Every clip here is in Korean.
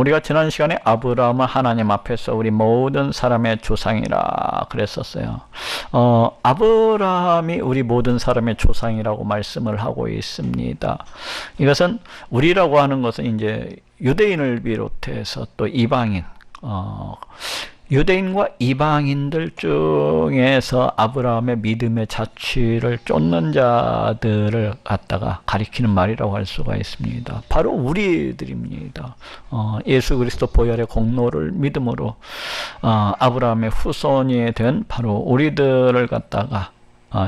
우리가 지난 시간에 아브라함은 하나님 앞에서 우리 모든 사람의 조상이라 그랬었어요. 아브라함이 우리 모든 사람의 조상이라고 말씀을 하고 있습니다. 이것은 우리라고 하는 것은 이제 유대인을 비롯해서 또 이방인, 유대인과 이방인들 중에서 아브라함의 믿음의 자취를 쫓는 자들을 갖다가 가리키는 말이라고 할 수가 있습니다. 바로 우리들입니다. 예수 그리스도 보혈의 공로를 믿음으로 아브라함의 후손이 된 바로 우리들을 갖다가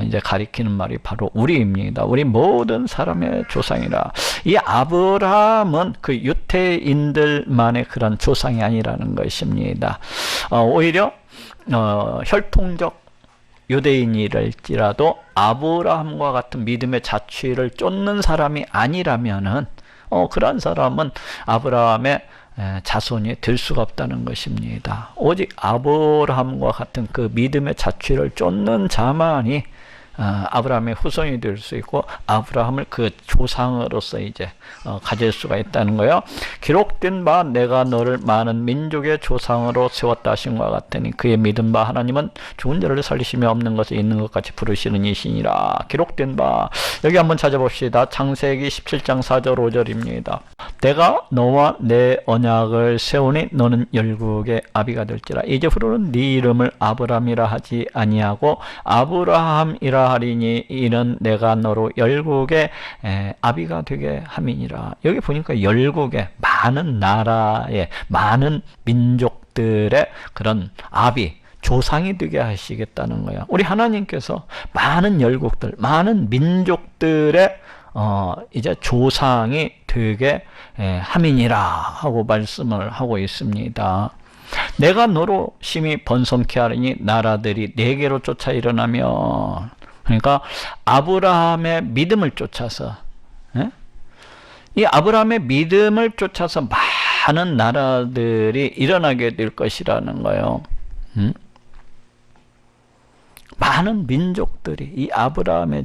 이제 가리키는 말이 바로 우리입니다. 우리 모든 사람의 조상이라. 이 아브라함은 그 유태인들만의 그런 조상이 아니라는 것입니다. 오히려 혈통적 유대인이랄지라도 아브라함과 같은 믿음의 자취를 쫓는 사람이 아니라면은 그런 사람은 아브라함의 자손이 될 수가 없다는 것입니다. 오직 아브라함과 같은 그 믿음의 자취를 쫓는 자만이 아브라함의 후손이 될 수 있고 아브라함을 그 조상으로서 이제 가질 수가 있다는 거예요. 기록된 바 내가 너를 많은 민족의 조상으로 세웠다 하신과 같으니 그의 믿은 바 하나님은 죽은 자를 살리시며 없는 것을 있는 것 같이 부르시는 이시니라. 기록된 바 여기 한번 찾아봅시다. 창세기 17장 4절 5절입니다. 내가 너와 내 언약을 세우니 너는 열국의 아비가 될지라. 이제부로는 네 이름을 아브람이라 하지 아니하고 아브라함이라 하리니 이는 내가 너로 열국의 아비가 되게 함이니라. 여기 보니까 열국의 많은 나라의 많은 민족들의 그런 아비 조상이 되게 하시겠다는 거야. 우리 하나님께서 많은 열국들 많은 민족들의 이제 조상이 되게 함이니라 하고 말씀을 하고 있습니다. 내가 너로 심히 번성케 하리니 나라들이 네게로 쫓아 일어나며, 그러니까 아브라함의 믿음을 쫓아서 이 아브라함의 믿음을 쫓아서 많은 나라들이 일어나게 될 것이라는 거예요. 많은 민족들이 이 아브라함을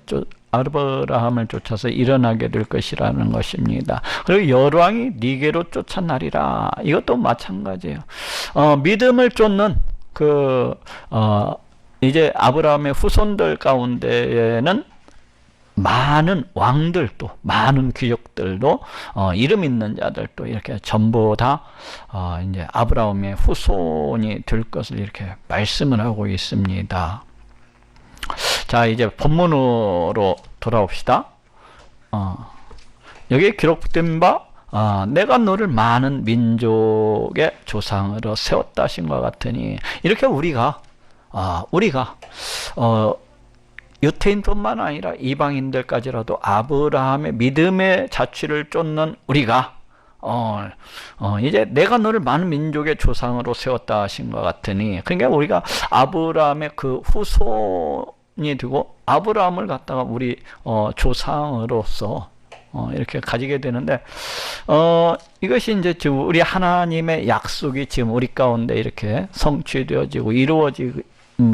쫓아서 일어나게 될 것이라는 것입니다. 그리고 열왕이 네게로 쫓아나리라. 이것도 마찬가지예요. 믿음을 쫓는 이제 아브라함의 후손들 가운데에는 많은 왕들도 많은 귀족들도 이름 있는 자들도 이렇게 전부 다 이제 아브라함의 후손이 될 것을 이렇게 말씀을 하고 있습니다. 자, 이제 본문으로 돌아옵시다. 여기에 기록된 바 내가 너를 많은 민족의 조상으로 세웠다 하신 것 같으니, 이렇게 우리가 유태인뿐만 아니라 이방인들까지라도 아브라함의 믿음의 자취를 쫓는 우리가 이제 내가 너를 많은 민족의 조상으로 세웠다 하신 것 같으니, 그러니까 우리가 아브라함의 그 후손이 되고 아브라함을 갖다가 우리 조상으로서 이렇게 가지게 되는데, 이것이 이제 지금 우리 하나님의 약속이 지금 우리 가운데 이렇게 성취되어지고 이루어진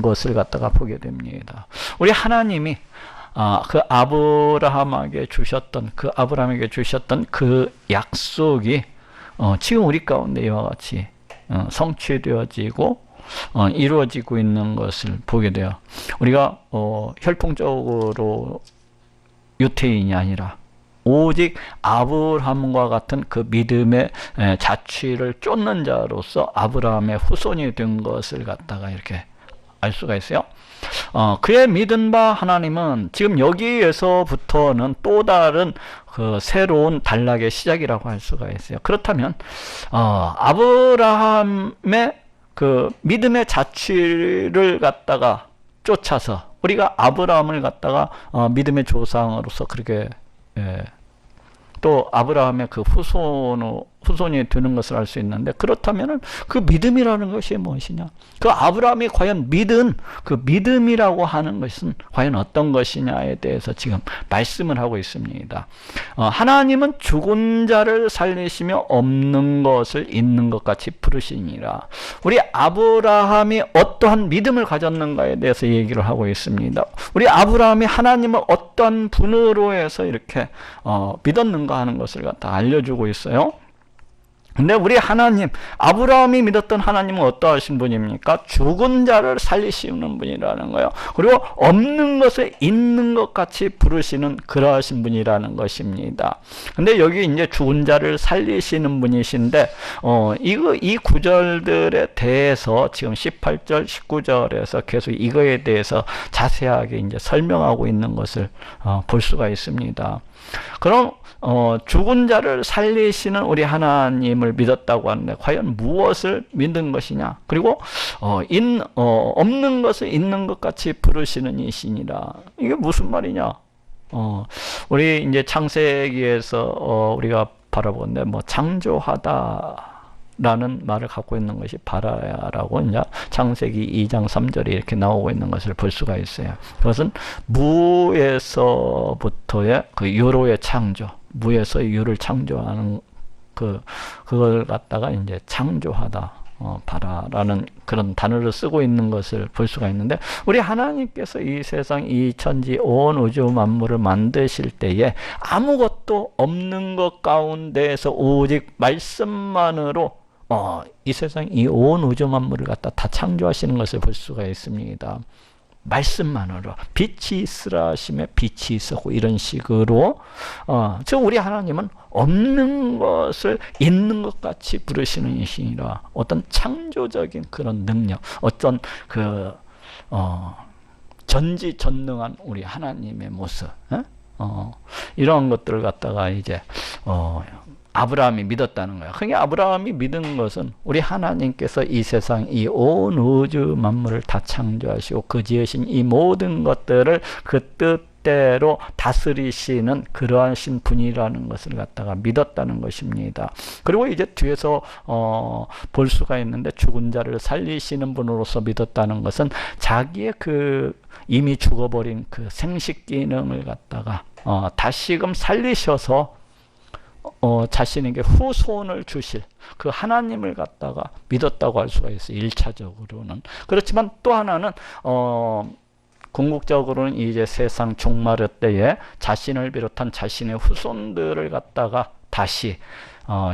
것을 갖다가 보게 됩니다. 우리 하나님이 그 아브라함에게 주셨던 그 약속이 지금 우리 가운데 이와 같이 성취되어지고 이루어지고 있는 것을 보게 돼요. 우리가 혈통적으로 유태인이 아니라 오직 아브라함과 같은 그 믿음의 자취를 쫓는 자로서 아브라함의 후손이 된 것을 갖다가 이렇게 알 수가 있어요. 그의 믿은 바 하나님은 지금 여기에서부터는 또 다른 그 새로운 단락의 시작이라고 할 수가 있어요. 그렇다면 아브라함의 그 믿음의 자취를 갖다가 쫓아서 우리가 아브라함을 갖다가 믿음의 조상으로서 그렇게 또 아브라함의 그 후손이 되는 것을 알 수 있는데, 그렇다면은 그 믿음이라는 것이 무엇이냐? 그 아브라함이 과연 믿은 그 믿음이라고 하는 것은 과연 어떤 것이냐에 대해서 지금 말씀을 하고 있습니다. 하나님은 죽은 자를 살리시며 없는 것을 있는 것 같이 부르시니라. 우리 아브라함이 어떠한 믿음을 가졌는가에 대해서 얘기를 하고 있습니다. 우리 아브라함이 하나님을 어떠한 분으로 해서 이렇게 믿었는가 하는 것을 갖다 알려주고 있어요. 근데 우리 하나님, 아브라함이 믿었던 하나님은 어떠하신 분입니까? 죽은 자를 살리시는 분이라는 거예요. 그리고 없는 것을 있는 것 같이 부르시는 그러하신 분이라는 것입니다. 근데 여기 이제 죽은 자를 살리시는 분이신데, 이 구절들에 대해서 지금 18절, 19절에서 계속 이거에 대해서 자세하게 이제 설명하고 있는 것을 볼 수가 있습니다. 그럼 죽은 자를 살리시는 우리 하나님을 믿었다고 하는데 과연 무엇을 믿는 것이냐? 그리고 없는 것을 있는 것 같이 부르시는 이시니라. 이게 무슨 말이냐? 우리 이제 창세기에서 우리가 바라보는데 뭐 창조하다 라는 말을 갖고 있는 것이 바라야라고 이제 창세기 2장 3절에 이렇게 나오고 있는 것을 볼 수가 있어요. 그것은 무에서부터의 그 유로의 창조, 무에서 유를 창조하는 그걸 갖다가 이제 창조하다, 바라라는 그런 단어를 쓰고 있는 것을 볼 수가 있는데, 우리 하나님께서 이 세상, 이 천지, 온 우주 만물을 만드실 때에 아무것도 없는 것 가운데에서 오직 말씀만으로 이 세상, 이 온 우주 만물을 갖다 다 창조하시는 것을 볼 수가 있습니다. 말씀만으로 빛이 있으라 하심에 빛이 있었고, 이런 식으로 즉 우리 하나님은 없는 것을 있는 것 같이 부르시는 이시니라. 어떤 창조적인 그런 능력, 어떤 전지전능한 우리 하나님의 모습, 이런 것들을 갖다가 이제 아브라함이 믿었다는 거야. 그러니까 아브라함이 믿은 것은 우리 하나님께서 이 세상, 이 온 우주 만물을 다 창조하시고 그 지으신 이 모든 것들을 그 뜻대로 다스리시는 그러하신 분이라는 것을 갖다가 믿었다는 것입니다. 그리고 이제 뒤에서 볼 수가 있는데, 죽은 자를 살리시는 분으로서 믿었다는 것은 자기의 이미 죽어버린 그 생식 기능을 갖다가 다시금 살리셔서 자신에게 후손을 주실 그 하나님을 갖다가 믿었다고 할 수가 있어요. 1차적으로는. 그렇지만 또 하나는 궁극적으로는 이제 세상 종말의 때에 자신을 비롯한 자신의 후손들을 갖다가 다시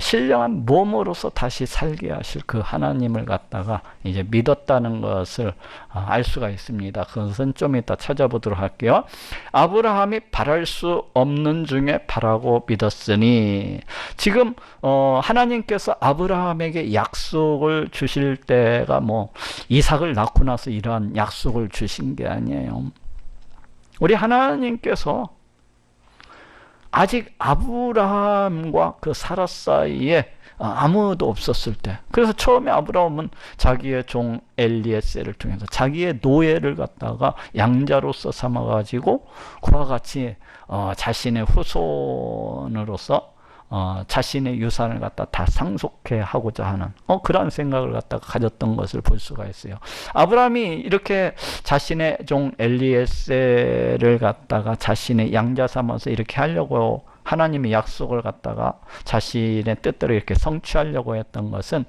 신령한 몸으로서 다시 살게 하실 그 하나님을 갖다가 이제 믿었다는 것을 알 수가 있습니다. 그것은 좀 이따 찾아보도록 할게요. 아브라함이 바랄 수 없는 중에 바라고 믿었으니, 지금 하나님께서 아브라함에게 약속을 주실 때가 뭐 이삭을 낳고 나서 이러한 약속을 주신 게 아니에요. 우리 하나님께서 아직 아브라함과 그 사라 사이에 아무도 없었을 때, 그래서 처음에 아브라함은 자기의 종 엘리에셀을 통해서 자기의 노예를 갖다가 양자로서 삼아가지고 그와 같이 자신의 후손으로서 자신의 유산을 갖다 다 상속해 하고자 하는 그러한 생각을 갖다가 가졌던 것을 볼 수가 있어요. 아브라함이 이렇게 자신의 종 엘리에셀을 갖다가 자신의 양자 삼아서 이렇게 하려고 하나님의 약속을 갖다가 자신의 뜻대로 이렇게 성취하려고 했던 것은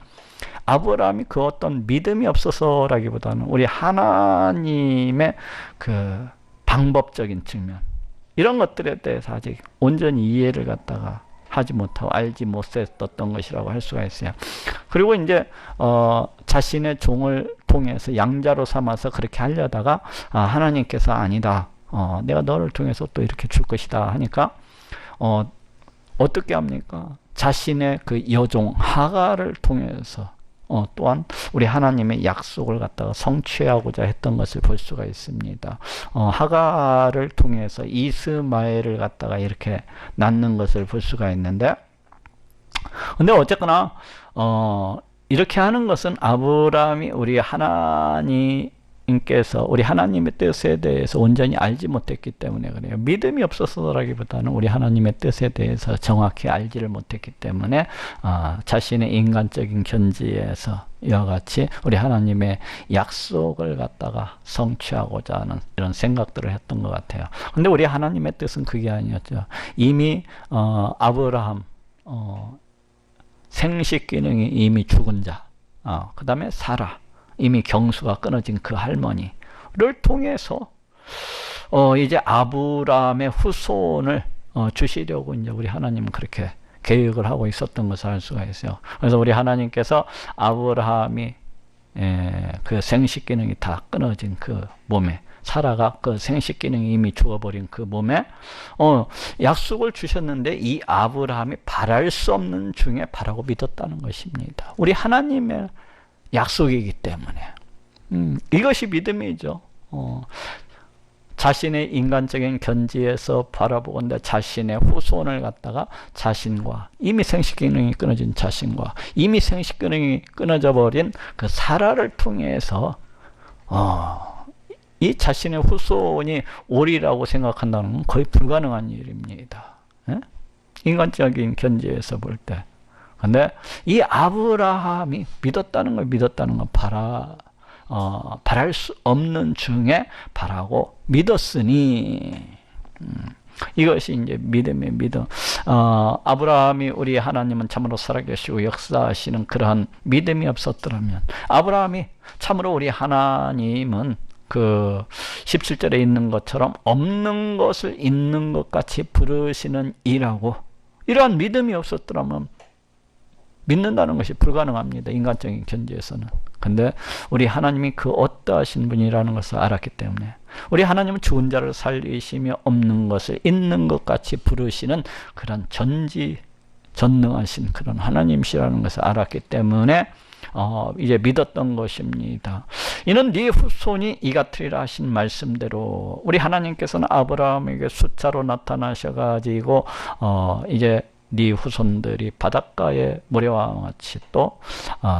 아브라함이 그 어떤 믿음이 없어서라기보다는 우리 하나님의 그 방법적인 측면, 이런 것들에 대해서 아직 온전히 이해를 갖다가 하지 못하고 알지 못했던 것이라고 할 수가 있어요. 그리고 이제 자신의 종을 통해서 양자로 삼아서 그렇게 하려다가 하나님께서 아니다, 내가 너를 통해서 또 이렇게 줄 것이다 하니까 어떻게 합니까? 자신의 그 여종 하갈을 통해서 또한 우리 하나님의 약속을 갖다가 성취하고자 했던 것을 볼 수가 있습니다. 하갈을 통해서 이스마엘을 갖다가 이렇게 낳는 것을 볼 수가 있는데, 근데 어쨌거나 이렇게 하는 것은 아브라함이 우리 하나님께서 우리 하나님의 뜻에 대해서 온전히 알지 못했기 때문에 그래요. 믿음이 없어서라기보다는 우리 하나님의 뜻에 대해서 정확히 알지를 못했기 때문에 자신의 인간적인 견지에서 이와 같이 우리 하나님의 약속을 갖다가 성취하고자 하는 이런 생각들을 했던 것 같아요. 근데 우리 하나님의 뜻은 그게 아니었죠. 이미 아브라함 생식 기능이 이미 죽은 자, 그 다음에 사라, 이미 경수가 끊어진 그 할머니를 통해서 이제 아브라함의 후손을 주시려고 이제 우리 하나님은 그렇게 계획을 하고 있었던 것을 알 수가 있어요. 그래서 우리 하나님께서 아브라함이 그 생식 기능이 다 끊어진 그 몸에, 사라가 그 생식 기능이 이미 죽어버린 그 몸에 약속을 주셨는데 이 아브라함이 바랄 수 없는 중에 바라고 믿었다는 것입니다. 우리 하나님의 약속이기 때문에 이것이 믿음이죠. 자신의 인간적인 견지에서 바라보건대 자신의 후손을 갖다가 자신과 이미 생식 기능이 끊어진 자신과 이미 생식 기능이 끊어져 버린 그 사라를 통해서 이 자신의 후손이 오리라고 생각한다는 건 거의 불가능한 일입니다. 인간적인 견지에서 볼 때. 근데 이 아브라함이 믿었다는 건 바랄 수 없는 중에 바라고 믿었으니 이것이 이제 믿음의 믿음. 아브라함이 우리 하나님은 참으로 살아계시고 역사하시는 그러한 믿음이 없었더라면, 아브라함이 참으로 우리 하나님은 그 17절에 있는 것처럼 없는 것을 있는 것 같이 부르시는 이라고, 이러한 믿음이 없었더라면 믿는다는 것이 불가능합니다. 인간적인 견지에서는. 근데 우리 하나님이 그 어떠하신 분이라는 것을 알았기 때문에, 우리 하나님은 죽은 자를 살리시며 없는 것을 있는 것 같이 부르시는 그런 전능하신 그런 하나님이시라는 것을 알았기 때문에 이제 믿었던 것입니다. 이는 네 후손이 이같으리라 하신 말씀대로 우리 하나님께서는 아브라함에게 숫자로 나타나셔가지고 이제 네 후손들이 바닷가의 모래와 같이 또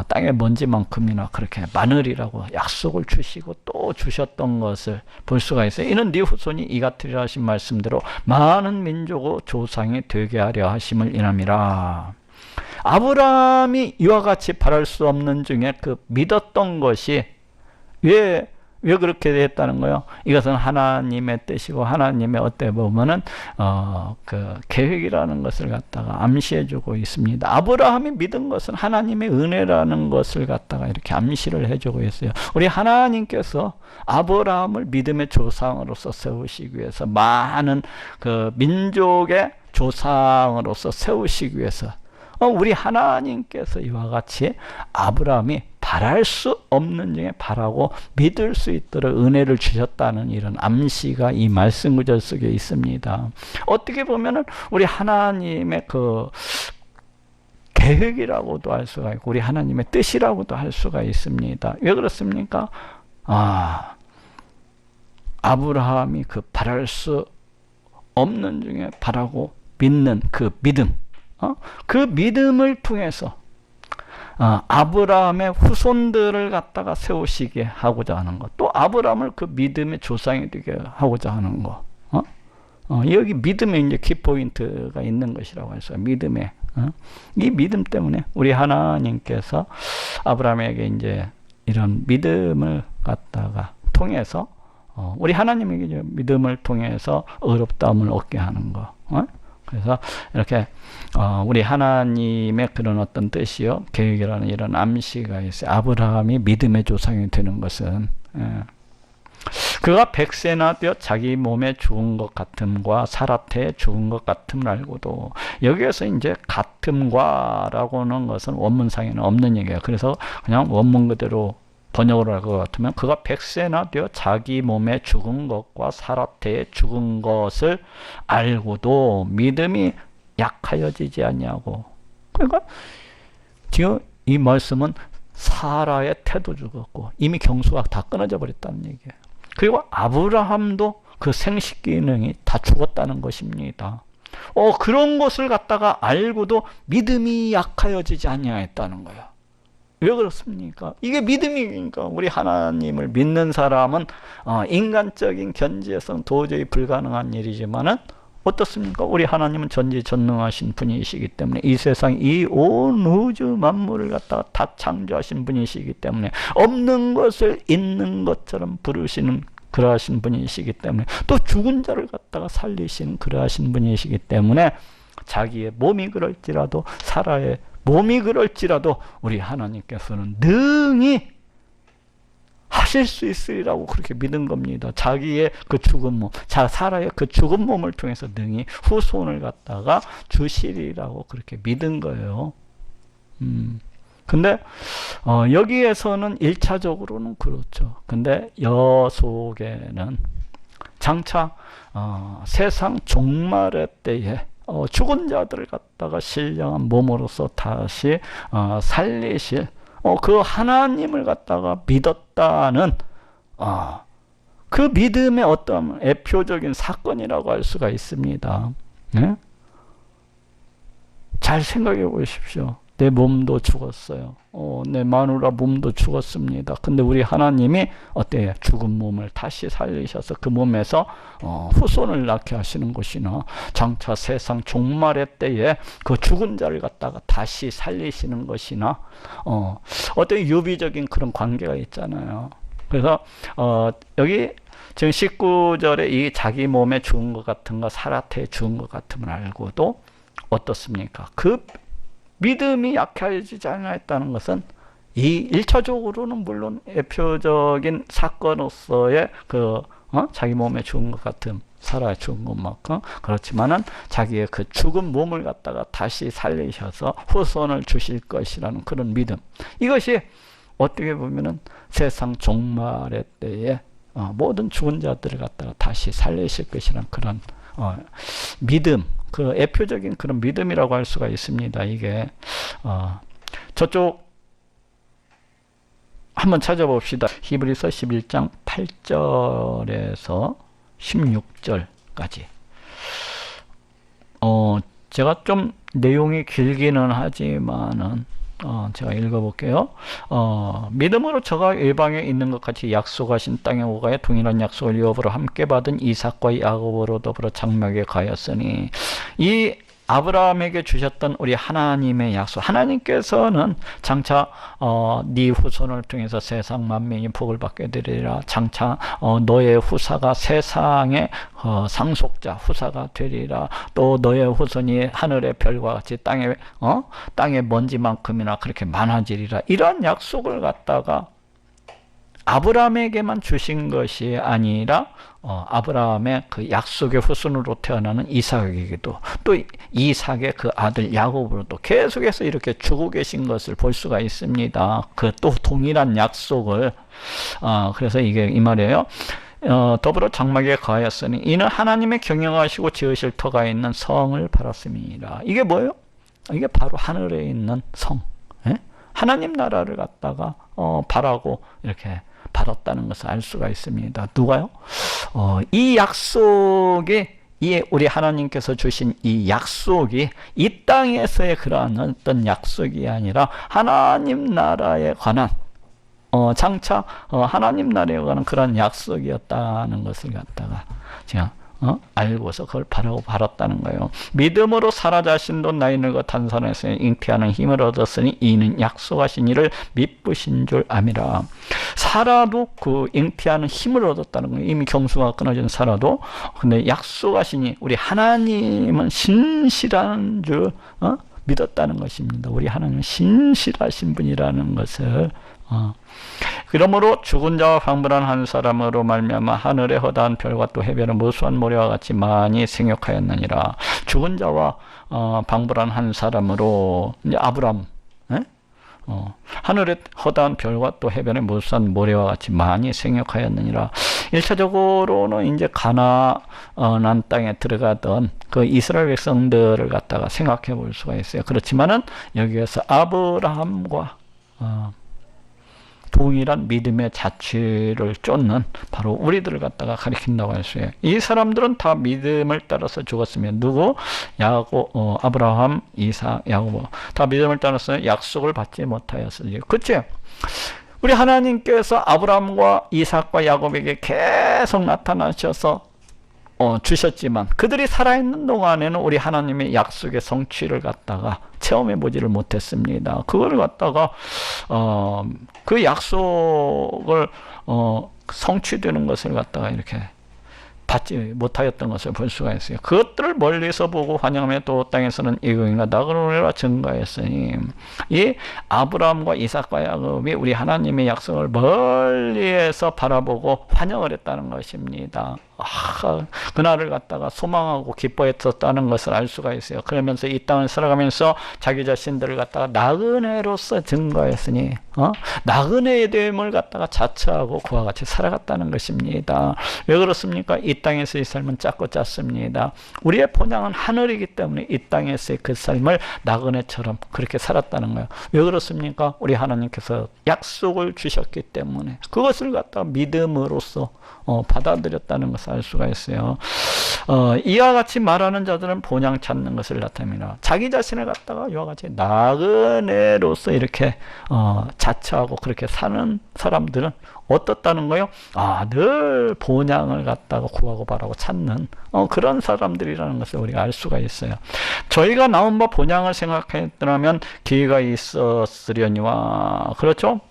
땅의 먼지만큼이나 그렇게 많으리라고 약속을 주시고 또 주셨던 것을 볼 수가 있어요. 이는 네 후손이 이같으리라 하신 말씀대로 많은 민족의 조상이 되게 하려 하심을 인함이라. 아브라함이 이와 같이 바랄 수 없는 중에 그 믿었던 것이 왜 그렇게 됐다는 거예요? 이것은 하나님의 뜻이고 하나님의 어떻게 보면은 그 계획이라는 것을 갖다가 암시해주고 있습니다. 아브라함이 믿은 것은 하나님의 은혜라는 것을 갖다가 이렇게 암시를 해주고 있어요. 우리 하나님께서 아브라함을 믿음의 조상으로서 세우시기 위해서, 많은 그 민족의 조상으로서 세우시기 위해서 우리 하나님께서 이와 같이 아브라함이 바랄 수 없는 중에 바라고 믿을 수 있도록 은혜를 주셨다는 이런 암시가 이 말씀 구절 속에 있습니다. 어떻게 보면은 우리 하나님의 그 계획이라고도 할 수가 있고 우리 하나님의 뜻이라고도 할 수가 있습니다. 왜 그렇습니까? 아브라함이 그 바랄 수 없는 중에 바라고 믿는 그 믿음, 그 믿음을 통해서 아브라함의 후손들을 갖다가 세우시게 하고자 하는 것, 또 아브라함을 그 믿음의 조상이 되게 하고자 하는 것, 여기 믿음에 이제 키포인트가 있는 것이라고 해서 믿음에 이 믿음 때문에 우리 하나님께서 아브라함에게 이제 이런 믿음을 갖다가 통해서 우리 하나님에게 이제 믿음을 통해서 의롭다함을 얻게 하는 것. 그래서 이렇게 우리 하나님의 그런 어떤 뜻이요, 계획이라는 이런 암시가 있어요. 아브라함이 믿음의 조상이 되는 것은 그가 100세나 되어 자기 몸에 죽은 것 같음과 사라태에 죽은 것 같음을 알고도, 여기에서 이제 같음과라고 하는 것은 원문상에는 없는 얘기예요. 그래서 그냥 원문 그대로 번역을 할 것 같으면 그가 100세나 되어 자기 몸에 죽은 것과 사라태에 죽은 것을 알고도 믿음이 약하여지지 않냐고. 그러니까 지금 이 말씀은 사라의 태도 죽었고 이미 경수가 다 끊어져 버렸다는 얘기예요. 그리고 아브라함도 그 생식 기능이 다 죽었다는 것입니다. 그런 것을 갖다가 알고도 믿음이 약하여지지 아니하였다는 거예요. 왜 그렇습니까? 이게 믿음이니까. 우리 하나님을 믿는 사람은 인간적인 견지에서는 도저히 불가능한 일이지만은 어떻습니까? 우리 하나님은 전지전능하신 분이시기 때문에 이 세상 이 온 우주 만물을 갖다가 다 창조하신 분이시기 때문에 없는 것을 있는 것처럼 부르시는 그러하신 분이시기 때문에, 또 죽은 자를 갖다가 살리시는 그러하신 분이시기 때문에 자기의 몸이 그럴지라도 사라의 몸이 그럴지라도 우리 하나님께서는 능히 하실 수 있으리라고 그렇게 믿은 겁니다. 자기의 그 죽은 몸, 사라의 그 죽은 몸을 통해서 능히 후손을 갖다가 주시리라고 그렇게 믿은 거예요. 근데 여기에서는 1차적으로는 그렇죠. 근데 여속에는 장차 세상 종말의 때에 죽은 자들을 갖다가 신령한 몸으로서 다시 살리실 그 하나님을 갖다가 믿었다는 그 믿음의 어떤 대표적인 사건이라고 할 수가 있습니다. 네? 잘 생각해 보십시오. 내 몸도 죽었어요. 내 마누라 몸도 죽었습니다. 근데 우리 하나님이 어때요? 죽은 몸을 다시 살리셔서 그 몸에서 후손을 낳게 하시는 것이나 장차 세상 종말의 때에 그 죽은 자를 갖다가 다시 살리시는 것이나 어떤 유비적인 그런 관계가 있잖아요. 그래서 여기 지금 19절에 이 자기 몸에 죽은 것 같은 거 사라테에 죽은 것 같음을 알고도 어떻습니까? 그 믿음이 약해지지 않았다는 것은 이 1차적으로는 물론 대표적인 사건으로서의 자기 몸에 죽은 것 같은 살아 죽은 것만큼 그렇지만은 자기의 그 죽은 몸을 갖다가 다시 살리셔서 후손을 주실 것이라는 그런 믿음. 이것이 어떻게 보면은 세상 종말의 때에 모든 죽은 자들을 갖다가 다시 살리실 것이라는 그런 믿음. 그 대표적인 그런 믿음이라고 할 수가 있습니다. 이게 저쪽 한번 찾아봅시다. 히브리서 11장 8절에서 16절까지. 제가 좀 내용이 길기는 하지만은 제가 읽어볼게요. 믿음으로 저가 일방에 있는 것 같이 약속하신 땅에 오가에 동일한 약속을 유업으로 함께 받은 이삭과 야곱으로 더불어 장막에 가였으니 이 아브라함에게 주셨던 우리 하나님의 약속, 하나님께서는 장차 네 후손을 통해서 세상 만민이 복을 받게 되리라. 장차 너의 후사가 세상의 상속자 후사가 되리라. 또 너의 후손이 하늘의 별과 같이 땅의 먼지만큼이나 그렇게 많아지리라. 이러한 약속을 갖다가 아브라함에게만 주신 것이 아니라 아브라함의 그 약속의 후손으로 태어나는 이삭에게도 또 이삭의 그 아들 야곱으로도 계속해서 이렇게 주고 계신 것을 볼 수가 있습니다. 그 또 동일한 약속을 그래서 이게 이 말이에요. 더불어 장막에 거하였으니 이는 하나님의 경영하시고 지으실 터가 있는 성을 바랐음이니라. 이게 뭐예요? 이게 바로 하늘에 있는 성, 하나님 나라를 갖다가 바라고 이렇게 받았다는 것을 알 수가 있습니다. 누가요? 이 약속이 우리 하나님께서 주신 이 약속이 이 땅에서의 그러한 어떤 약속이 아니라 하나님 나라에 관한 장차 하나님 나라에 관한 그런 약속이었다는 것을 갖다가 제가 알고서 그걸 바라고 바랐다는 거예요. 믿음으로 사라 자신도 나이 늙어 탄산에서 잉태하는 힘을 얻었으니 이는 약속하신 이를 믿으신 줄 아미라. 사라도 그 잉태하는 힘을 얻었다는 거예요. 이미 경수가 끊어진 사라도. 근데 약속하시니 우리 하나님은 신실한 줄 믿었다는 것입니다. 우리 하나님은 신실하신 분이라는 것을 그러므로 죽은 자와 방불한 한 사람으로 말미암아 하늘의 허다한 별과 또 해변의 무수한 모래와 같이 많이 생육하였느니라. 죽은 자와 방불한 한 사람으로 이제 아브람, 하늘의 허다한 별과 또 해변의 무수한 모래와 같이 많이 생육하였느니라. 1차적으로는 이제 가나안 땅에 들어가던 그 이스라엘 백성들을 갖다가 생각해 볼 수가 있어요. 그렇지만은 여기에서 아브라함과 동일한 믿음의 자취를 쫓는 바로 우리들을 갖다가 가리킨다고 할 수 있어요. 이 사람들은 다 믿음을 따라서 죽었으면 누구? 아브라함, 이삭, 야곱 다 믿음을 따라서 약속을 받지 못하였으니. 그치? 우리 하나님께서 아브라함과 이삭과 야곱에게 계속 나타나셔서 주셨지만 그들이 살아있는 동안에는 우리 하나님의 약속의 성취를 갖다가 체험해 보지를 못했습니다. 그걸 갖다가 그 약속을 성취되는 것을 갖다가 이렇게 받지 못하였던 것을 볼 수가 있어요. 그것들을 멀리서 보고 환영하며 또 땅에서는 이거인가 나그네라 증거했으니 이 아브라함과 이삭과 야곱이 우리 하나님의 약속을 멀리에서 바라보고 환영을 했다는 것입니다. 그날을 갖다가 소망하고 기뻐했었다는 것을 알 수가 있어요. 그러면서 이 땅을 살아가면서 자기 자신들을 갖다가 나그네로서 증거했으니 나그네의 됨을 갖다가 자처하고 그와 같이 살아갔다는 것입니다. 왜 그렇습니까? 이 땅에서의 삶은 작고 짰습니다. 우리의 본향은 하늘이기 때문에 이 땅에서의 그 삶을 나그네처럼 그렇게 살았다는 거예요. 왜 그렇습니까? 우리 하나님께서 약속을 주셨기 때문에 그것을 갖다가 믿음으로써 받아들였다는 것을 알 수가 있어요. 이와 같이 말하는 자들은 본향 찾는 것을 나타냅니다. 자기 자신을 갖다가 이와 같이 나그네로서 이렇게 자처하고 그렇게 사는 사람들은 어떻다는 거요? 늘 본향을 갖다가 구하고 바라고 찾는 그런 사람들이라는 것을 우리가 알 수가 있어요. 저희가 나온 바 본향을 생각했더라면 기회가 있었으려니와 그렇죠?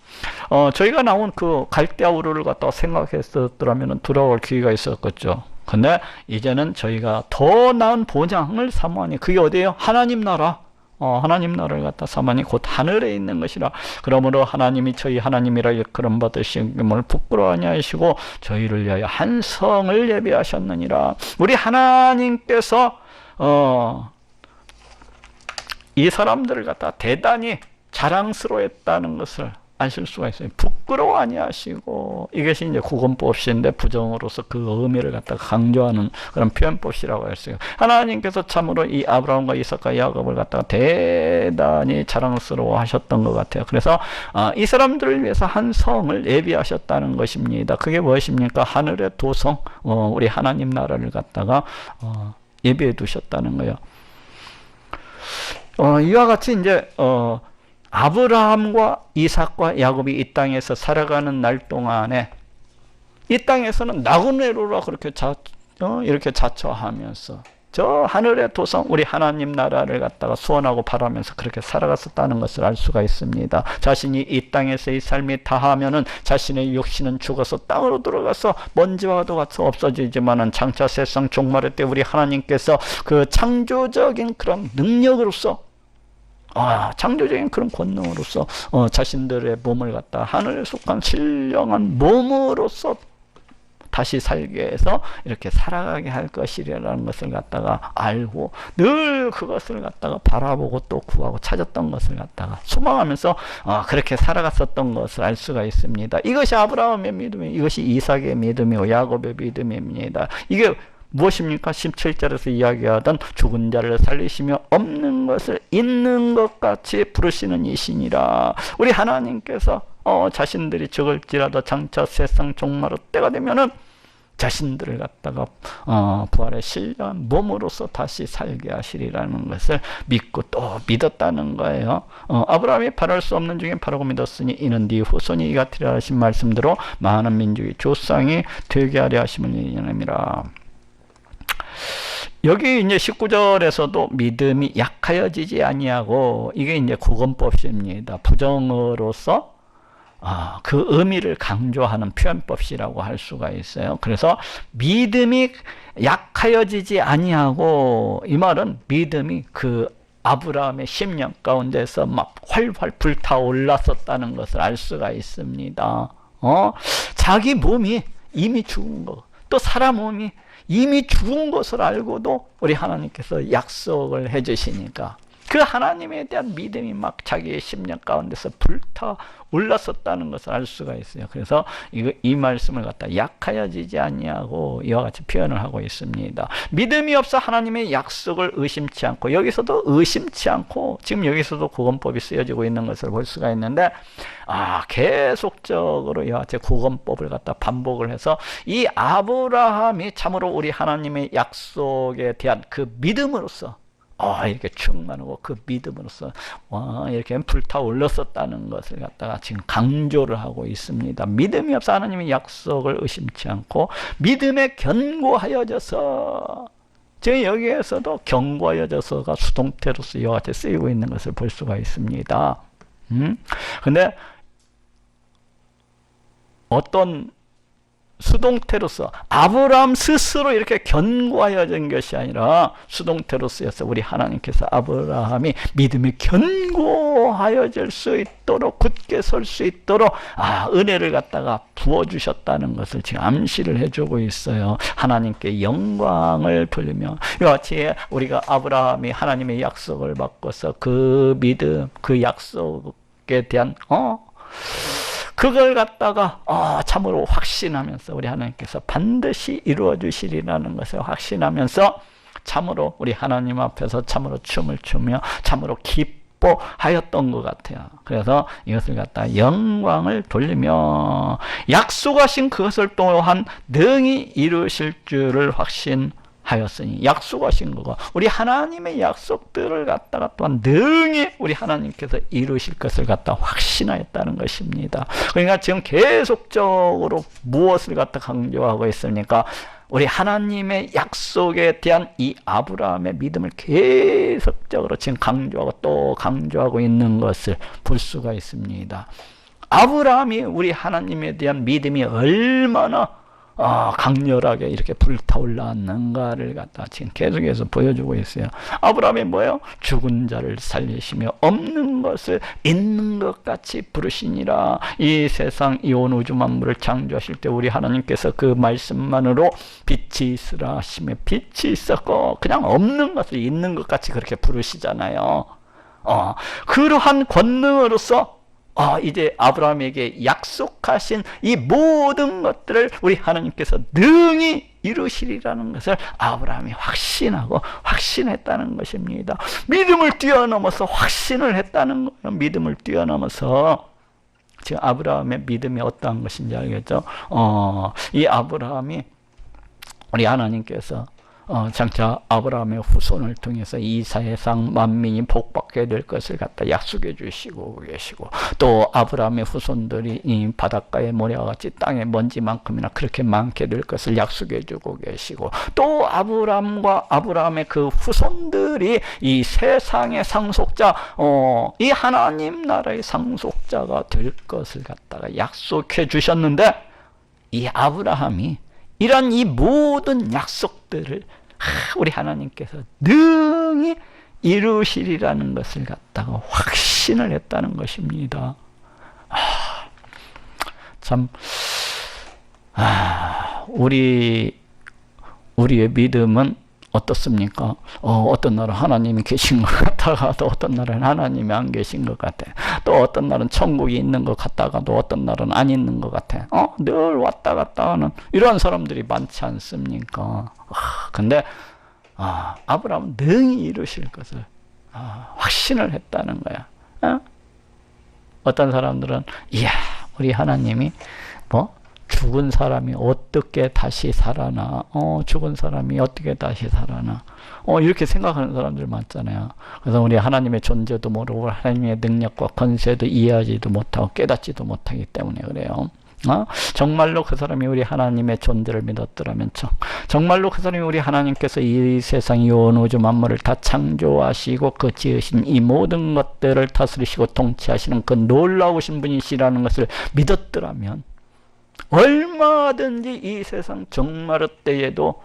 저희가 나온 그 갈대아우르를 갖다가 생각했었더라면 돌아올 기회가 있었겠죠. 근데 이제는 저희가 더 나은 본향을 사모하니 그게 어디예요? 하나님 나라. 하나님 나라를 갖다 사모하니 곧 하늘에 있는 것이라. 그러므로 하나님이 저희 하나님이라 일컬음 받으심을 부끄러워하냐 하시고 저희를 위하여 한 성을 예비하셨느니라. 우리 하나님께서 이 사람들을 갖다 대단히 자랑스러워했다는 것을 아실 수가 있어요. 부끄러워 아니하시고 이것이 이제 구건법시인데 부정으로서 그 의미를 갖다가 강조하는 그런 표현법시라고 했어요. 하나님께서 참으로 이 아브라함과 이삭과 야곱을 갖다가 대단히 자랑스러워 하셨던 것 같아요. 그래서 이 사람들을 위해서 한 성을 예비하셨다는 것입니다. 그게 무엇입니까? 하늘의 도성, 우리 하나님 나라를 갖다가 예비해 두셨다는 거예요. 이와 같이 이제 아브라함과 이삭과 야곱이 이 땅에서 살아가는 날 동안에 이 땅에서는 나그네로라 그렇게 이렇게 자처하면서 저 하늘의 도성 우리 하나님 나라를 갖다가 소원하고 바라면서 그렇게 살아갔었다는 것을 알 수가 있습니다. 자신이 이 땅에서의 삶이 다하면은 자신의 육신은 죽어서 땅으로 들어가서 먼지와도 같이 없어지지만은 장차 세상 종말의 때 우리 하나님께서 그 창조적인 그런 능력으로서 창조적인 그런 권능으로서 자신들의 몸을 갖다 하늘에 속한 신령한 몸으로서 다시 살게 해서 이렇게 살아가게 할 것이라는 것을 갖다가 알고 늘 그것을 갖다가 바라보고 또 구하고 찾았던 것을 갖다가 소망하면서 그렇게 살아갔었던 것을 알 수가 있습니다. 이것이 아브라함의 믿음이, 이것이 이삭의 믿음이고 야곱의 믿음입니다. 이게 무엇입니까? 17절에서 이야기하던 죽은 자를 살리시며 없는 것을 있는 것 같이 부르시는 이시니라. 우리 하나님께서 자신들이 죽을지라도 장차 세상 종말의 때가 되면은 자신들을 갖다가 부활의 신령한 몸으로서 다시 살게 하시리라는 것을 믿고 또 믿었다는 거예요. 아브라함이 바랄 수 없는 중에 바라고 믿었으니 이는 네 후손이 이 같으리라 하신 말씀대로 많은 민족의 조상이 되게 하려 하심을 얘기합니다. 여기 이제 19절에서도 믿음이 약하여지지 아니하고 이게 이제 구건법시입니다. 부정어로서 그 의미를 강조하는 표현법시라고 할 수가 있어요. 그래서 믿음이 약하여지지 아니하고 이 말은 믿음이 그 아브라함의 심령 가운데서 막 활활 불타올랐었다는 것을 알 수가 있습니다. 자기 몸이 이미 죽은 거, 또 사람 몸이 이미 죽은 것을 알고도 우리 하나님께서 약속을 해주시니까 그 하나님에 대한 믿음이 막 자기의 심령 가운데서 불타 올랐었다는 것을 알 수가 있어요. 그래서 이 말씀을 갖다 약하여지지 아니하고 이와 같이 표현을 하고 있습니다. 믿음이 없어 하나님의 약속을 의심치 않고, 여기서도 의심치 않고 지금 여기서도 구원법이 쓰여지고 있는 것을 볼 수가 있는데 계속적으로 이와 같이 구원법을 갖다 반복을 해서 이 아브라함이 참으로 우리 하나님의 약속에 대한 그 믿음으로써 이렇게 충만하고 그 믿음으로써 이렇게 불타올랐었다는 것을 갖다가 지금 강조를 하고 있습니다. 믿음이 없어 하나님의 약속을 의심치 않고 믿음에 견고하여져서, 지금 여기에서도 견고하여져서가 수동태로서 이와 같이 쓰이고 있는 것을 볼 수가 있습니다. 근데 어떤 수동태로서 아브라함 스스로 이렇게 견고하여진 것이 아니라 수동태로서여서 우리 하나님께서 아브라함이 믿음이 견고하여질 수 있도록 굳게 설 수 있도록 은혜를 갖다가 부어주셨다는 것을 지금 암시를 해주고 있어요. 하나님께 영광을 돌리며 이와 같이 우리가 아브라함이 하나님의 약속을 받고서 그 믿음 그 약속에 대한 그걸 갖다가 참으로 확신하면서 우리 하나님께서 반드시 이루어 주시리라는 것을 확신하면서 참으로 우리 하나님 앞에서 참으로 춤을 추며 참으로 기뻐하였던 것 같아요. 그래서 이것을 갖다가 영광을 돌리며 약속하신 그것을 또한 능히 이루실 줄을 확신하였으니 약속하신 거가 우리 하나님의 약속들을 갖다가 또한 능히 우리 하나님께서 이루실 것을 갖다 확신하였다는 것입니다. 그러니까 지금 계속적으로 무엇을 갖다 강조하고 있습니까? 우리 하나님의 약속에 대한 이 아브라함의 믿음을 계속적으로 지금 강조하고 또 강조하고 있는 것을 볼 수가 있습니다. 아브라함이 우리 하나님에 대한 믿음이 얼마나 강렬하게 이렇게 불타올랐는가를 갖다 지금 계속해서 보여주고 있어요. 아브라함이 뭐예요? 죽은 자를 살리시며 없는 것을 있는 것 같이 부르시니라. 이 세상 이 온 우주 만물을 창조하실 때 우리 하나님께서 그 말씀만으로 빛이 있으라 하시며 빛이 있었고 그냥 없는 것을 있는 것 같이 그렇게 부르시잖아요. 그러한 권능으로서 이제 아브라함에게 약속하신 이 모든 것들을 우리 하나님께서 능히 이루시리라는 것을 아브라함이 확신하고 확신했다는 것입니다. 믿음을 뛰어넘어서 확신을 했다는 거예요. 믿음을 뛰어넘어서 지금 아브라함의 믿음이 어떠한 것인지 알겠죠? 이 아브라함이 우리 하나님께서 장차 아브라함의 후손을 통해서 이 세상 만민이 복받게 될 것을 갖다 약속해 주시고 계시고 또 아브라함의 후손들이 이 바닷가의 모래와 같이 땅의 먼지만큼이나 그렇게 많게 될 것을 약속해 주고 계시고 또 아브라함과 아브라함의 그 후손들이 이 세상의 상속자 이 하나님 나라의 상속자가 될 것을 갖다가 약속해 주셨는데 이 아브라함이 이런 이 모든 약속들을 우리 하나님께서 능히 이루시리라는 것을 갖다가 확신을 했다는 것입니다. 참, 우리의 믿음은 어떻습니까? 어떤 날은 하나님이 계신 것 같다가도 어떤 날은 하나님이 안 계신 것 같아. 또 어떤 날은 천국이 있는 것 같다가도 어떤 날은 안 있는 것 같아. 늘 왔다 갔다 하는 이런 사람들이 많지 않습니까? 근데 아브라함은 능히 이루실 것을 확신을 했다는 거야. 어떤 사람들은 이야 우리 하나님이 죽은 사람이 어떻게 다시 살아나? 죽은 사람이 어떻게 다시 살아나? 이렇게 생각하는 사람들 많잖아요. 그래서 우리 하나님의 존재도 모르고 하나님의 능력과 권세도 이해하지도 못하고 깨닫지도 못하기 때문에 그래요. 정말로 그 사람이 우리 하나님의 존재를 믿었더라면 정말로 그 사람이 우리 하나님께서 이 세상 이 온 우주 만물을 다 창조하시고 그 지으신 이 모든 것들을 다스리시고 통치하시는 그 놀라우신 분이시라는 것을 믿었더라면 얼마든지 이 세상 종말의 때에도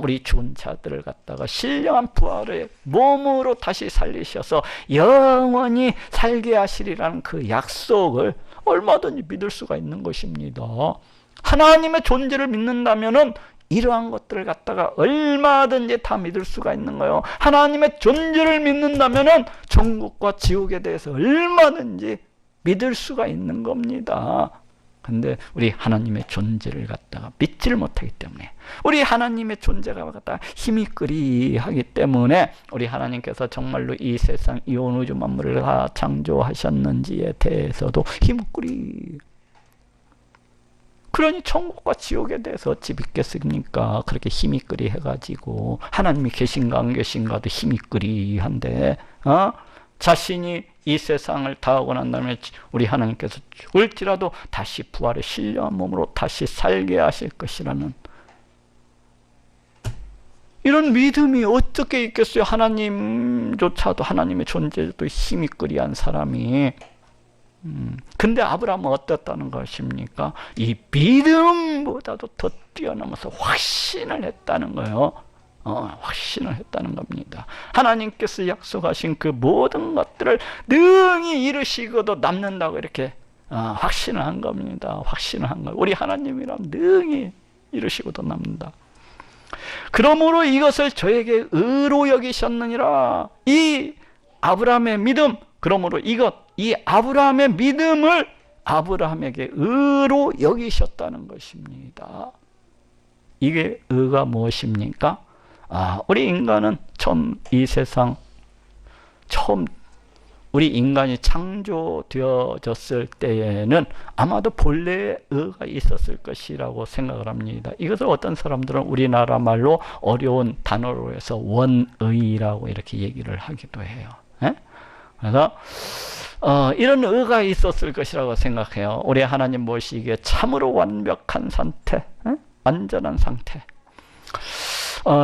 우리 죽은 자들을 갖다가 신령한 부활의 몸으로 다시 살리셔서 영원히 살게 하시리라는 그 약속을 얼마든지 믿을 수가 있는 것입니다. 하나님의 존재를 믿는다면은 이러한 것들을 갖다가 얼마든지 다 믿을 수가 있는 거예요. 하나님의 존재를 믿는다면은 천국과 지옥에 대해서 얼마든지 믿을 수가 있는 겁니다. 근데 우리 하나님의 존재를 갖다가 믿지를 못하기 때문에 우리 하나님의 존재가 갖다가 힘이 끄리하기 때문에 우리 하나님께서 정말로 이 세상 이 온 우주 만물을 다 창조하셨는지에 대해서도 힘이 끄리. 그러니 천국과 지옥에 대해서 어찌 믿겠습니까? 그렇게 힘이 끄리 해가지고 하나님이 계신가 안 계신가도 힘이 끄리한데 자신이 이 세상을 다 하고 난 다음에 우리 하나님께서 죽을지라도 다시 부활의 신령한 몸으로 다시 살게 하실 것이라는 이런 믿음이 어떻게 있겠어요? 하나님조차도 하나님의 존재도 힘이 끄리한 사람이 근데 아브라함은 어떻다는 것입니까? 이 믿음보다도 더 뛰어넘어서 확신을 했다는 거예요. 확신을 했다는 겁니다. 하나님께서 약속하신 그 모든 것들을 능히 이루시고도 남는다고 이렇게 확신을 한 겁니다. 확신을 한 거예요. 우리 하나님이라면 능히 이루시고도 남는다. 그러므로 이것을 저에게 의로 여기셨느니라. 이 아브라함의 믿음, 그러므로 이 아브라함의 믿음을 아브라함에게 의로 여기셨다는 것입니다. 이게 의가 무엇입니까? 우리 인간은 이 세상 처음 우리 인간이 창조되어졌을 때에는 아마도 본래의 의가 있었을 것이라고 생각을 합니다. 이것을 어떤 사람들은 우리나라 말로 어려운 단어로 해서 원의라고 이렇게 얘기를 하기도 해요. 그래서 이런 의가 있었을 것이라고 생각해요. 우리 하나님 보시기에 참으로 완벽한 상태, 완전한 상태,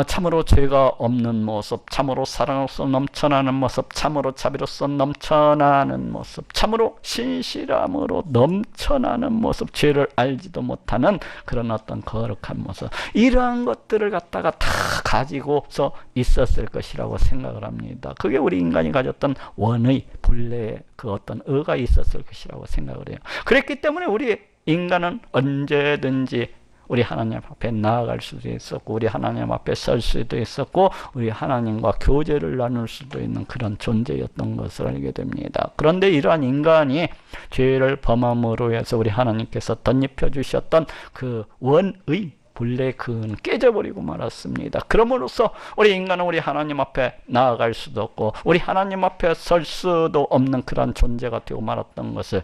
참으로 죄가 없는 모습, 참으로 사랑으로서 넘쳐나는 모습, 참으로 자비로서 넘쳐나는 모습, 참으로 신실함으로 넘쳐나는 모습, 죄를 알지도 못하는 그런 어떤 거룩한 모습, 이러한 것들을 갖다가 다 가지고서 있었을 것이라고 생각을 합니다. 그게 우리 인간이 가졌던 원의, 본래의 그 어떤 의가 있었을 것이라고 생각을 해요. 그랬기 때문에 우리 인간은 언제든지 우리 하나님 앞에 나아갈 수도 있었고, 우리 하나님 앞에 설 수도 있었고, 우리 하나님과 교제를 나눌 수도 있는 그런 존재였던 것을 알게 됩니다. 그런데 이러한 인간이 죄를 범함으로 해서 우리 하나님께서 덧입혀 주셨던 그 원의, 본래 그는 깨져버리고 말았습니다. 그럼으로써 우리 인간은 우리 하나님 앞에 나아갈 수도 없고 우리 하나님 앞에 설 수도 없는 그런 존재가 되고 말았던 것을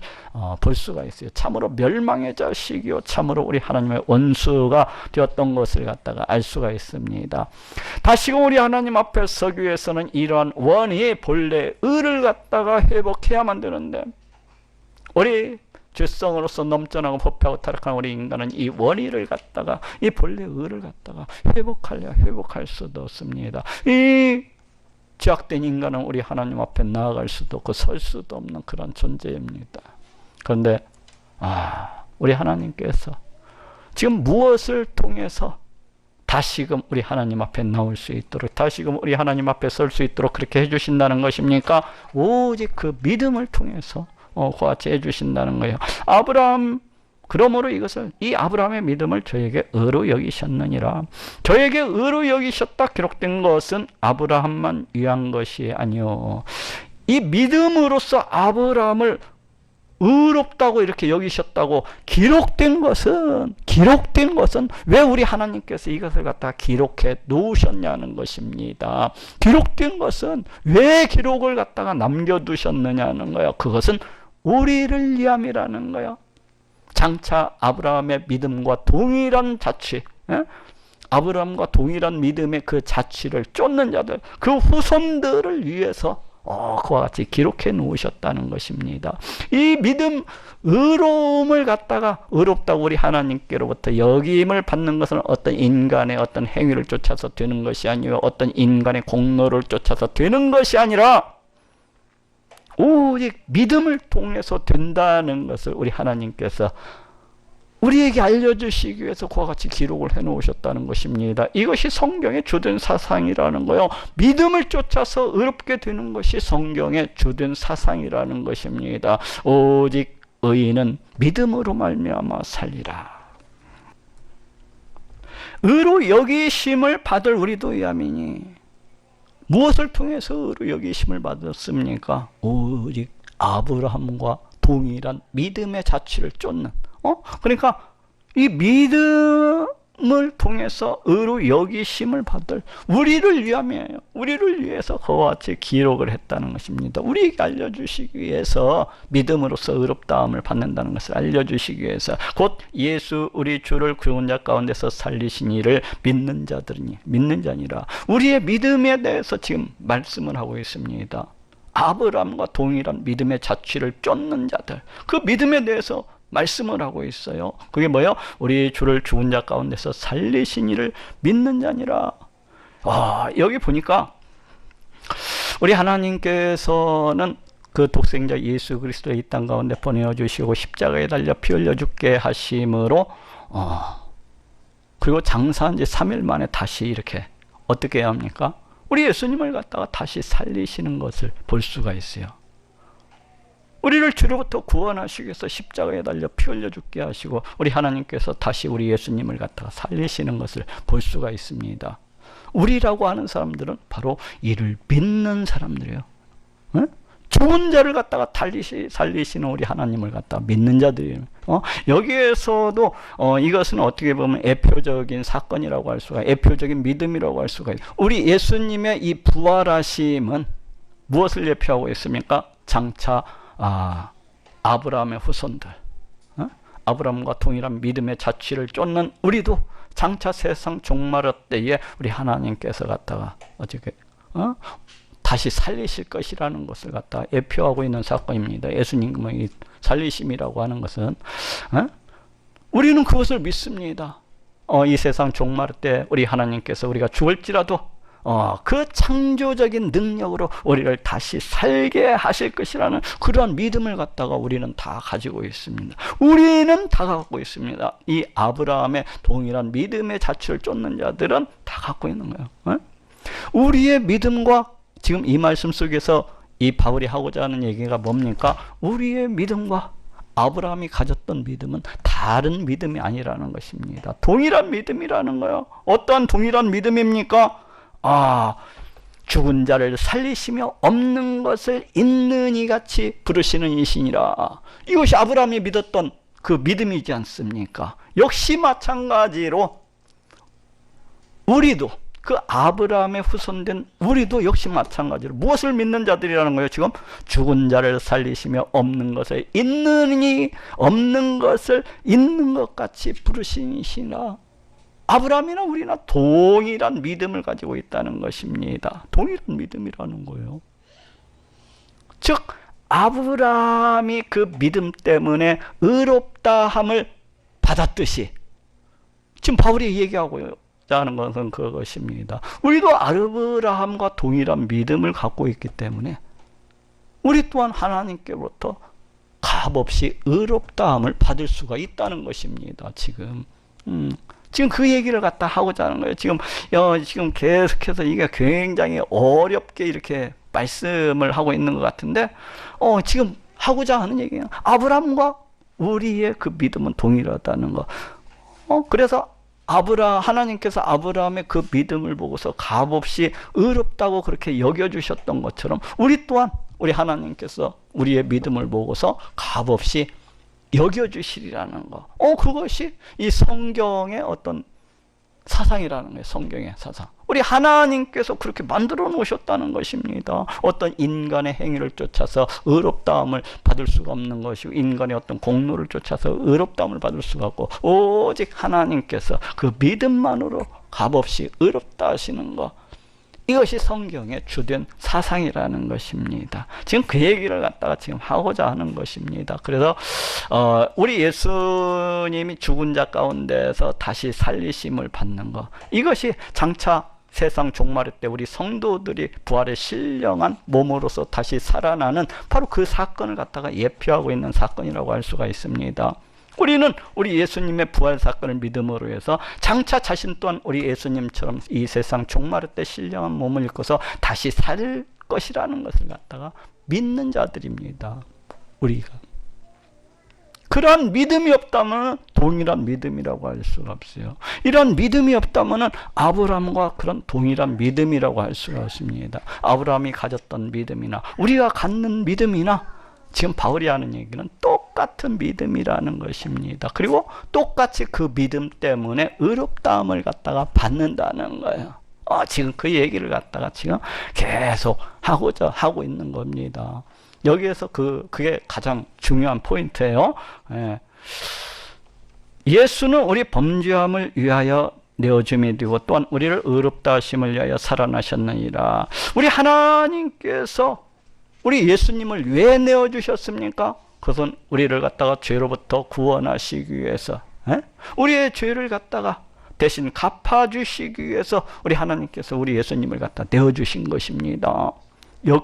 볼 수가 있어요. 참으로 멸망의 자식이요 참으로 우리 하나님의 원수가 되었던 것을 갖다가 알 수가 있습니다. 다시금 우리 하나님 앞에 서기 위해서는 이러한 원의 본래 의를 갖다가 회복해야만 되는데, 우리 죄성으로서 넘쳐나고 부패하고 타락한 우리 인간은 이 원의를 갖다가, 이 본래 의를 갖다가 회복할 수도 없습니다. 이 죄악된 인간은 우리 하나님 앞에 나아갈 수도 없고 설 수도 없는 그런 존재입니다. 그런데 우리 하나님께서 지금 무엇을 통해서 다시금 우리 하나님 앞에 나올 수 있도록, 다시금 우리 하나님 앞에 설 수 있도록 그렇게 해주신다는 것입니까? 오직 그 믿음을 통해서 그와 같이 해주신다는 거예요. 아브라함, 그러므로 이 아브라함의 믿음을 저에게 의로 여기셨느니라. 저에게 의로 여기셨다 기록된 것은 아브라함만 위한 것이 아니요, 이 믿음으로써 아브라함을 의롭다고 이렇게 여기셨다고 기록된 것은 왜 우리 하나님께서 이것을 갖다 기록해 놓으셨냐는 것입니다. 기록된 것은 왜 기록을 갖다가 남겨두셨느냐는 거예요. 그것은 우리를 위함이라는 거예요. 장차 아브라함의 믿음과 동일한 자취, 아브라함과 동일한 믿음의 그 자취를 쫓는 자들, 그 후손들을 위해서 그와 같이 기록해 놓으셨다는 것입니다. 이 믿음, 의로움을 갖다가 의롭다고 우리 하나님께로부터 여김을 받는 것은 어떤 인간의 어떤 행위를 쫓아서 되는 것이 아니요, 어떤 인간의 공로를 쫓아서 되는 것이 아니라 오직 믿음을 통해서 된다는 것을 우리 하나님께서 우리에게 알려주시기 위해서 그와 같이 기록을 해놓으셨다는 것입니다. 이것이 성경의 주된 사상이라는 거예요. 믿음을 쫓아서 의롭게 되는 것이 성경의 주된 사상이라는 것입니다. 오직 의인은 믿음으로 말미암아 살리라. 의로 여기심을 받을 우리도 위함이니, 무엇을 통해서 의로 여기심을 받았습니까? 오직 아브라함과 동일한 믿음의 자취를 쫓는, 그러니까 이 믿음을 통해서 의로 여기심을 받을 우리를 위함이에요. 우리를 위해서 그와 같이 기록을 했다는 것입니다. 우리에게 알려주시기 위해서, 믿음으로써 의롭다함을 받는다는 것을 알려주시기 위해서, 곧 예수 우리 주를 구원자 가운데서 살리신 이를 믿는 자니라. 우리의 믿음에 대해서 지금 말씀을 하고 있습니다. 아브라함과 동일한 믿음의 자취를 쫓는 자들, 그 믿음에 대해서 말씀을 하고 있어요. 그게 뭐예요? 우리 주를 죽은 자 가운데서 살리신 이를 믿는 자니라. 여기 보니까 우리 하나님께서는 그 독생자 예수 그리스도의 이 땅 가운데 보내주시고 십자가에 달려 피 흘려 죽게 하심으로 그리고 장사한 지 3일 만에 다시 이렇게 어떻게 해야 합니까? 우리 예수님을 갖다가 다시 살리시는 것을 볼 수가 있어요. 우리를 죄로부터 구원하시기 위해서 십자가에 달려 피 흘려 죽게 하시고 우리 하나님께서 다시 우리 예수님을 갖다가 살리시는 것을 볼 수가 있습니다. 우리라고 하는 사람들은 바로 이를 믿는 사람들이에요. 응? 죽은 자를 갖다가 살리시는 우리 하나님을 갖다가 믿는 자들이에요. 여기에서도 이것은 어떻게 보면 애표적인 사건이라고 할 수가, 애표적인 믿음이라고 할 수가 있어요. 우리 예수님의 이 부활하심은 무엇을 예표하고 있습니까? 장차 아브라함의 후손들, 아브라함과 동일한 믿음의 자취를 쫓는 우리도 장차 세상 종말의 때에 우리 하나님께서 갖다가 어떻게 다시 살리실 것이라는 것을 갖다 예표하고 있는 사건입니다. 예수님의 살리심이라고 하는 것은 우리는 그것을 믿습니다. 이 세상 종말 때 우리 하나님께서 우리가 죽을지라도 그 창조적인 능력으로 우리를 다시 살게 하실 것이라는 그러한 믿음을 갖다가 우리는 다 가지고 있습니다. 우리는 다 갖고 있습니다. 이 아브라함의 동일한 믿음의 자취를 쫓는 자들은 다 갖고 있는 거예요. 우리의 믿음과 지금 이 말씀 속에서 이 바울이 하고자 하는 얘기가 뭡니까? 우리의 믿음과 아브라함이 가졌던 믿음은 다른 믿음이 아니라는 것입니다. 동일한 믿음이라는 거예요. 어떠한 동일한 믿음입니까? 죽은 자를 살리시며 없는 것을 있는 이 같이 부르시는 이시니라. 이것이 아브라함이 믿었던 그 믿음이지 않습니까? 역시 마찬가지로 우리도 그 아브라함의 후손된 우리도 역시 마찬가지로 무엇을 믿는 자들이라는 거예요? 지금 죽은 자를 살리시며 없는 것을 있느니 없는 것을 있는 것 같이 부르시니라. 아브라함이나 우리나 동일한 믿음을 가지고 있다는 것입니다. 동일한 믿음이라는 거예요. 즉 아브라함이 그 믿음 때문에 의롭다함을 받았듯이 지금 바울이 얘기하고요 하는 것은 그것입니다. 우리도 아브라함과 동일한 믿음을 갖고 있기 때문에 우리 또한 하나님께로부터 값없이 의롭다함을 받을 수가 있다는 것입니다. 지금 그 얘기를 갖다 하고자 하는 거예요. 지금 계속해서 이게 굉장히 어렵게 이렇게 말씀을 하고 있는 것 같은데 지금 하고자 하는 얘기는 아브라함과 우리의 그 믿음은 동일하다는 거. 그래서 하나님께서 아브라함의 그 믿음을 보고서 값없이 의롭다고 그렇게 여겨주셨던 것처럼 우리 또한 우리 하나님께서 우리의 믿음을 보고서 값없이 여겨주시리라는 거. 그것이 이 성경의 어떤 사상이라는 거예요. 성경의 사상. 우리 하나님께서 그렇게 만들어 놓으셨다는 것입니다. 어떤 인간의 행위를 쫓아서 의롭다함을 받을 수가 없는 것이고 인간의 어떤 공로를 쫓아서 의롭다함을 받을 수가 없고 오직 하나님께서 그 믿음만으로 값없이 의롭다 하시는 것. 이것이 성경의 주된 사상이라는 것입니다. 지금 그 얘기를 갖다가 지금 하고자 하는 것입니다. 그래서 우리 예수님이 죽은 자 가운데서 다시 살리심을 받는 것, 이것이 장차 세상 종말 때 우리 성도들이 부활에 신령한 몸으로서 다시 살아나는 바로 그 사건을 갖다가 예표하고 있는 사건이라고 할 수가 있습니다. 우리는 우리 예수님의 부활 사건을 믿음으로 해서 장차 자신 또한 우리 예수님처럼 이 세상 종말 때 신령한 몸을 입고서 다시 살 것이라는 것을 갖다가 믿는 자들입니다. 우리가 그러한 믿음이 없다면 동일한 믿음이라고 할 수가 없어요. 이런 믿음이 없다면 아브라함과 그런 동일한 믿음이라고 할 수가 없습니다. 아브라함이 가졌던 믿음이나 우리가 갖는 믿음이나 지금 바울이 하는 얘기는 똑같은 믿음이라는 것입니다. 그리고 똑같이 그 믿음 때문에 의롭다함을 갖다가 받는다는 거예요. 지금 그 얘기를 갖다가 지금 계속 하고자 하고 있는 겁니다. 여기에서 그게 가장 중요한 포인트예요. 예수는 우리 범죄함을 위하여 내어줌이 되고 또한 우리를 의롭다 하심을 위하여 살아나셨느니라. 우리 하나님께서 우리 예수님을 왜 내어주셨습니까? 그것은 우리를 갖다가 죄로부터 구원하시기 위해서, 우리의 죄를 갖다가 대신 갚아주시기 위해서 우리 하나님께서 우리 예수님을 갖다 내어주신 것입니다.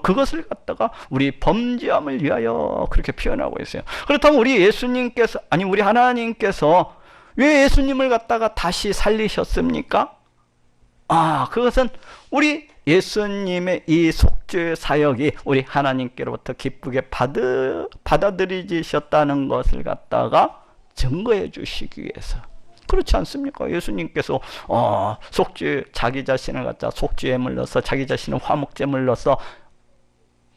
그것을 갖다가 우리 범죄함을 위하여 그렇게 표현하고 있어요. 그렇다면 우리 예수님께서, 아니 우리 하나님께서 왜 예수님을 갖다가 다시 살리셨습니까? 그것은 우리 예수님의 이 속죄 사역이 우리 하나님께로부터 기쁘게 받아들이셨다는 것을 갖다가 증거해 주시기 위해서. 그렇지 않습니까? 예수님께서 속죄, 자기 자신을 갖다 속죄에 넣어서 자기 자신을 화목제물 넣어서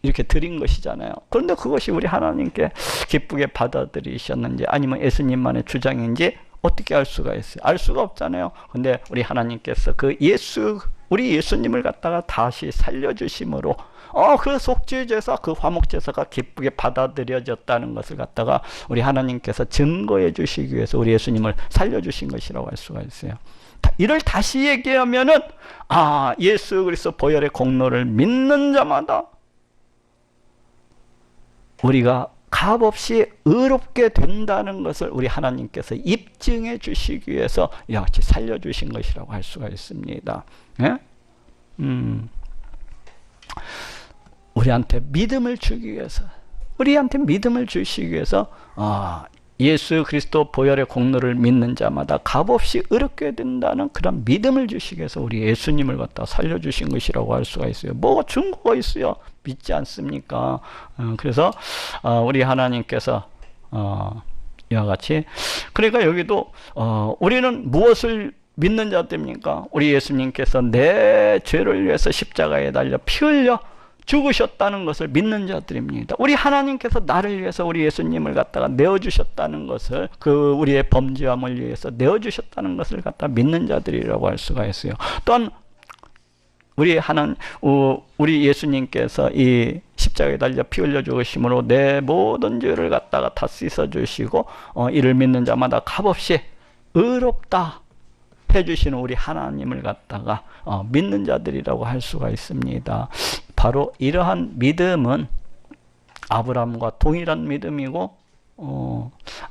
이렇게 드린 것이잖아요. 그런데 그것이 우리 하나님께 기쁘게 받아들이셨는지 아니면 예수님만의 주장인지 어떻게 알 수가 있어요? 알 수가 없잖아요. 근데 우리 하나님께서 우리 예수님을 갖다가 다시 살려주심으로 그 속죄제사, 그 화목제사가 기쁘게 받아들여졌다는 것을 갖다가 우리 하나님께서 증거해 주시기 위해서 우리 예수님을 살려주신 것이라고 할 수가 있어요. 이를 다시 얘기하면은 예수 그리스도 보혈의 공로를 믿는 자마다 우리가 값없이 의롭게 된다는 것을 우리 하나님께서 입증해 주시기 위해서 이와 같이 살려주신 것이라고 할 수가 있습니다. 예? 우리한테 믿음을 주기 위해서, 우리한테 믿음을 주시기 위해서 예수 그리스도 보혈의 공로를 믿는 자마다 값없이 의롭게 된다는 그런 믿음을 주시기 위해서 우리 예수님을 갖다 살려주신 것이라고 할 수가 있어요. 뭐가 증거가 있어요? 믿지 않습니까? 그래서 우리 하나님께서 이와 같이, 그러니까 여기도 우리는 무엇을 믿는 자들입니까? 우리 예수님께서 내 죄를 위해서 십자가에 달려 피 흘려 죽으셨다는 것을 믿는 자들입니다. 우리 하나님께서 나를 위해서 우리 예수님을 갖다가 내어주셨다는 것을, 우리의 범죄함을 위해서 내어주셨다는 것을 갖다 믿는 자들이라고 할 수가 있어요. 또한 우리 예수님께서 이 십자가에 달려 피 흘려 죽으심으로 내 모든 죄를 갖다가 다 씻어 주시고 이를 믿는 자마다 값없이 의롭다 해주시는 우리 하나님을 갖다가 믿는 자들이라고 할 수가 있습니다. 바로 이러한 믿음은 아브라함과 동일한 믿음이고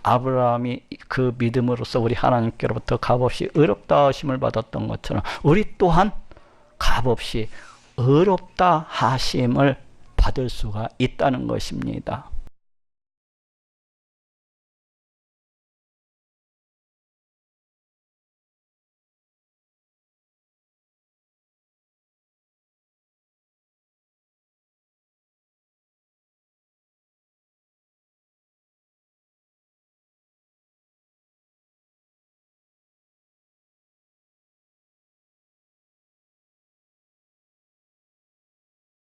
아브라함이 그 믿음으로써 우리 하나님께로부터 값없이 의롭다 하심을 받았던 것처럼 우리 또한 값없이 의롭다 하심을 받을 수가 있다는 것입니다.